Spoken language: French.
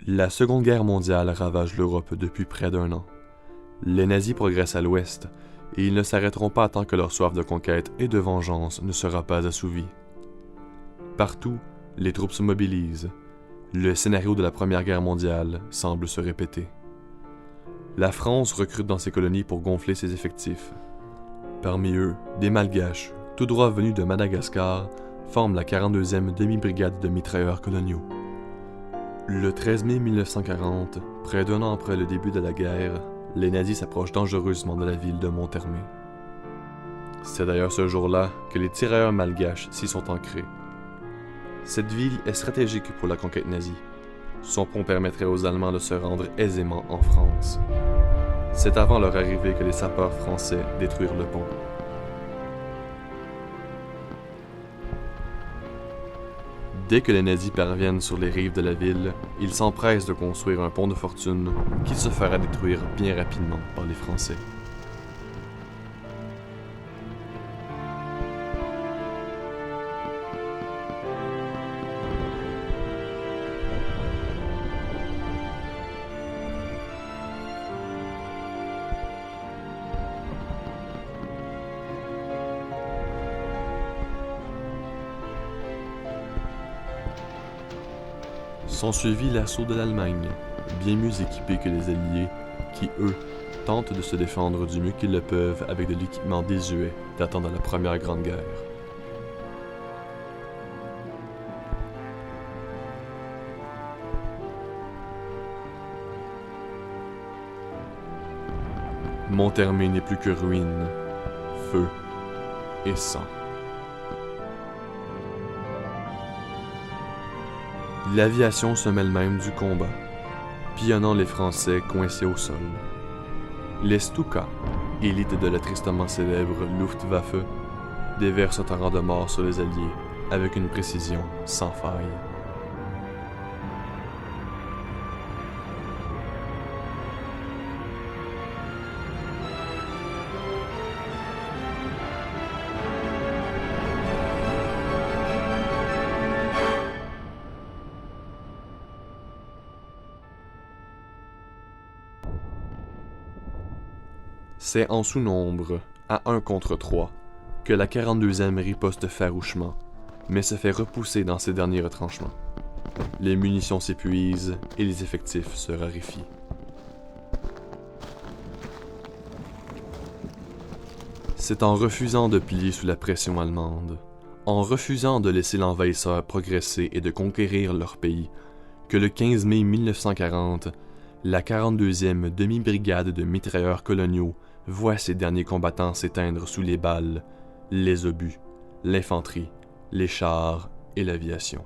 La Seconde Guerre mondiale ravage l'Europe depuis près d'1 an. Les nazis progressent à l'ouest, et ils ne s'arrêteront pas tant que leur soif de conquête et de vengeance ne sera pas assouvie. Partout, les troupes se mobilisent. Le scénario de la Première Guerre mondiale semble se répéter. La France recrute dans ses colonies pour gonfler ses effectifs. Parmi eux, des Malgaches, tout droit venus de Madagascar, forment la 42e demi-brigade de mitrailleurs coloniaux. Le 13 mai 1940, près d'1 an après le début de la guerre, les nazis s'approchent dangereusement de la ville de Monthermé. C'est d'ailleurs ce jour-là que les tirailleurs malgaches s'y sont ancrés. Cette ville est stratégique pour la conquête nazie. Son pont permettrait aux Allemands de se rendre aisément en France. C'est avant leur arrivée que les sapeurs français détruirent le pont. Dès que les nazis parviennent sur les rives de la ville, ils s'empressent de construire un pont de fortune qui se fera détruire bien rapidement par les Français. S'ensuivit l'assaut de l'Allemagne, bien mieux équipée que les Alliés, qui, eux, tentent de se défendre du mieux qu'ils le peuvent avec de l'équipement désuet datant de la Première Grande Guerre. Monthermé n'est plus que ruines, feu et sang. L'aviation se mêle même du combat, pilonnant les Français coincés au sol. Les Stuka, élite de la tristement célèbre Luftwaffe, déversent un torrent de mort sur les Alliés avec une précision sans faille. C'est en sous-nombre, à 1 contre 3, que la 42e riposte farouchement, mais se fait repousser dans ses derniers retranchements. Les munitions s'épuisent et les effectifs se raréfient. C'est en refusant de plier sous la pression allemande, en refusant de laisser l'envahisseur progresser et de conquérir leur pays, que le 15 mai 1940, la 42e demi-brigade de mitrailleurs coloniaux voit ses derniers combattants s'éteindre sous les balles, les obus, l'infanterie, les chars et l'aviation.